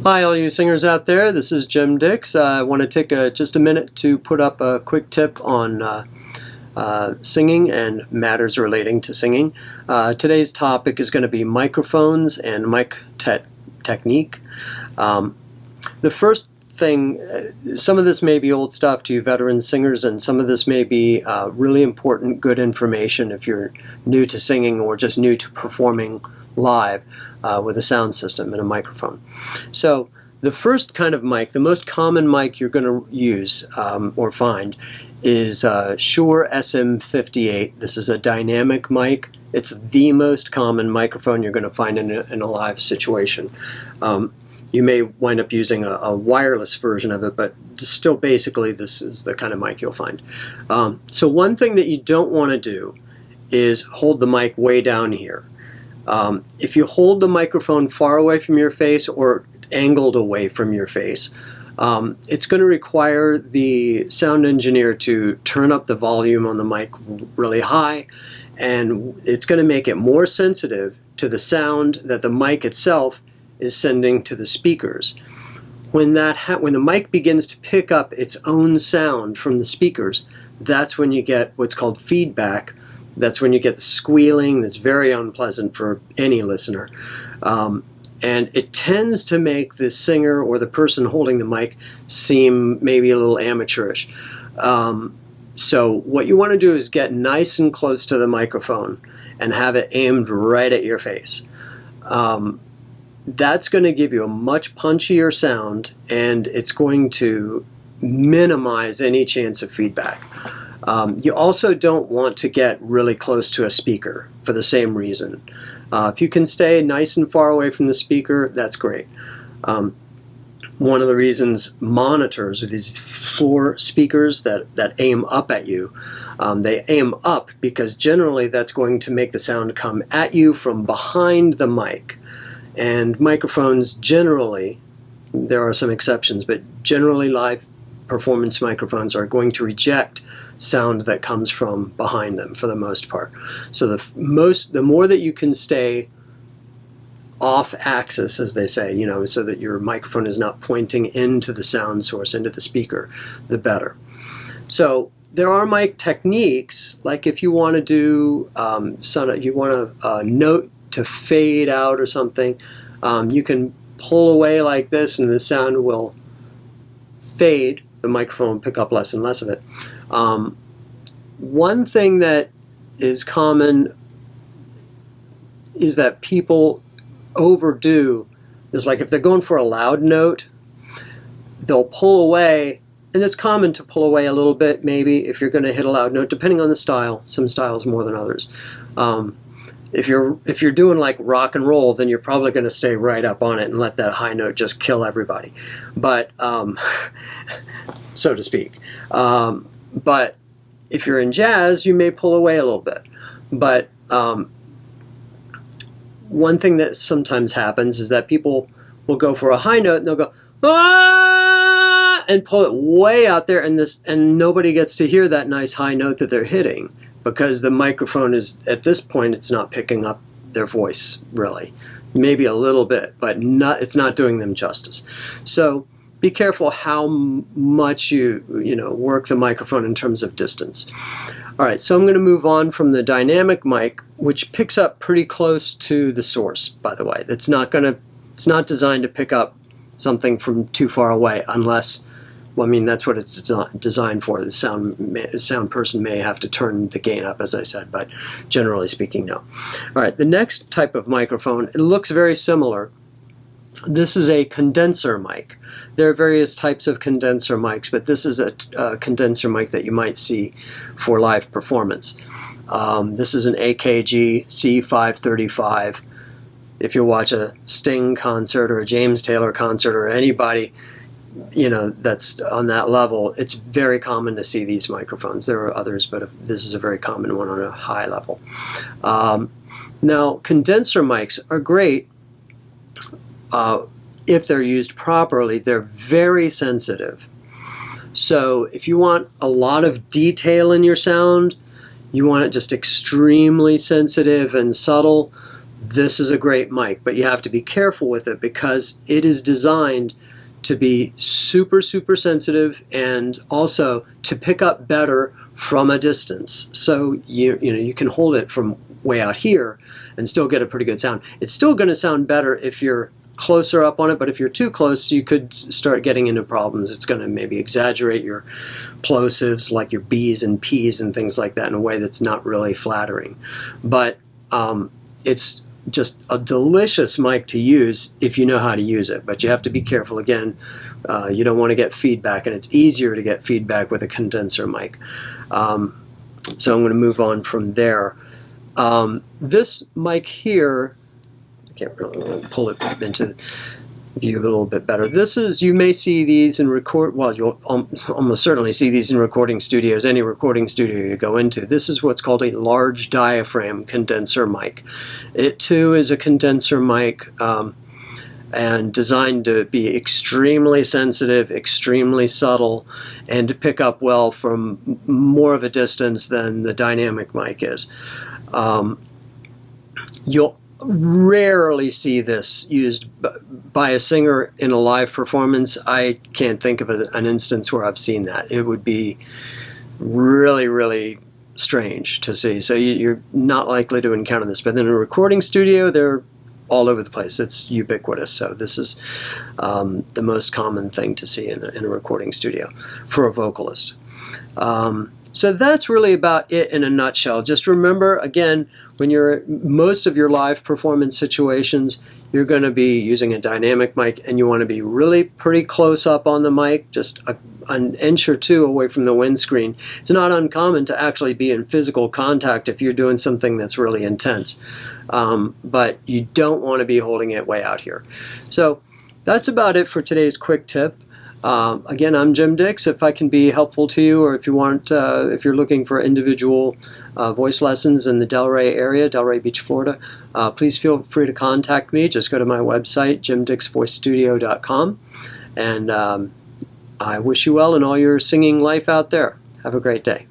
Hi all you singers out there, this is Jim Dix. I want to take just a minute to put up a quick tip on singing and matters relating to singing. Today's topic is going to be microphones and mic technique. The first thing, some of this may be old stuff to you veteran singers, and some of this may be really important, good information if you're new to singing or just new to performing live with a sound system and a microphone. So the first kind of mic, the most common mic you're going to use or find is Shure SM58. This is a dynamic mic. It's the most common microphone you're going to find in a live situation. You may wind up using a wireless version of it, but still basically this is the kind of mic you'll find. So one thing that you don't want to do is hold the mic way down here. If you hold the microphone far away from your face or angled away from your face, it's going to require the sound engineer to turn up the volume on the mic really high, and it's going to make it more sensitive to the sound that the mic itself is sending to the speakers. When the mic begins to pick up its own sound from the speakers, that's when you get what's called feedback. That's when you get the squealing that's very unpleasant for any listener. And it tends to make the singer or the person holding the mic seem maybe a little amateurish. So what you want to do is get nice and close to the microphone and have it aimed right at your face. That's going to give you a much punchier sound, and it's going to minimize any chance of feedback. You also don't want to get really close to a speaker for the same reason. If you can stay nice and far away from the speaker, that's great. One of the reasons monitors, or these floor speakers that aim up at you, they aim up because generally that's going to make the sound come at you from behind the mic. And microphones generally, there are some exceptions, but generally live performance microphones are going to reject sound that comes from behind them for the most part. So the more that you can stay off axis, as they say, so that your microphone is not pointing into the sound source, into the speaker, the better. So there are mic techniques, like if you want to do you want a note to fade out or something, you can pull away like this and the sound will fade. The microphone will pick up less and less of it. One thing that is common is that people overdo is, like, if they're going for a loud note, they'll pull away, and it's common to pull away a little bit maybe if you're going to hit a loud note, depending on the style. Some styles more than others. If you're doing like rock and roll, then you're probably going to stay right up on it and let that high note just kill everybody, but so to speak. But if you're in jazz, you may pull away a little bit. But one thing that sometimes happens is that people will go for a high note and they'll go ah, and pull it way out there, and nobody gets to hear that nice high note that they're hitting, because the microphone is, at this point, it's not picking up their voice really. Maybe a little bit, but it's not doing them justice. So be careful how much you work the microphone in terms of distance. All right, so I'm going to move on from the dynamic mic, which picks up pretty close to the source, by the way. It's not designed to pick up something from too far away, unless, well, I mean, that's what it's designed for. The sound person may have to turn the gain up, as I said, but generally speaking, no. All right, the next type of microphone, it looks very similar. This is a condenser mic. There are various types of condenser mics, but this is a condenser mic that you might see for live performance. This is an AKG C535. If you watch a Sting concert or a James Taylor concert or anybody that's on that level, it's very common to see these microphones. There are others, but this is a very common one on a high level. Now, condenser mics are great if they're used properly. They're very sensitive. So if you want a lot of detail in your sound, you want it just extremely sensitive and subtle, this is a great mic, but you have to be careful with it because it is designed to be super, super sensitive and also to pick up better from a distance. So you can hold it from way out here and still get a pretty good sound. It's still going to sound better if you're closer up on it, but if you're too close, you could start getting into problems. It's going to maybe exaggerate your plosives, like your B's and P's and things like that, in a way that's not really flattering. But it's just a delicious mic to use if you know how to use it, but you have to be careful. Again, you don't want to get feedback, and it's easier to get feedback with a condenser mic. So I'm going to move on from there. This mic here, I can't really pull it into view a little bit better. This is, you may see these in you'll almost certainly see these in recording studios, any recording studio you go into. This is what's called a large diaphragm condenser mic. It too is a condenser mic and designed to be extremely sensitive, extremely subtle, and to pick up well from more of a distance than the dynamic mic is. You'll rarely see this used by a singer in a live performance. I can't think of an instance where I've seen that. It would be really, really strange to see. So you're not likely to encounter this. But in a recording studio, they're all over the place. It's ubiquitous. So this is the most common thing to see in a recording studio for a vocalist. So that's really about it in a nutshell. Just remember, again, when you're most of your live performance situations, you're going to be using a dynamic mic, and you want to be really pretty close up on the mic, just an inch or two away from the windscreen. It's not uncommon to actually be in physical contact if you're doing something that's really intense, but you don't want to be holding it way out here. So that's about it for today's quick tip. Again, I'm Jim Dix. If I can be helpful to you, or if you want, if you're looking for individual voice lessons in the Delray area, Delray Beach, Florida, please feel free to contact me. Just go to my website, jimdixvoicestudio.com, and I wish you well in all your singing life out there. Have a great day.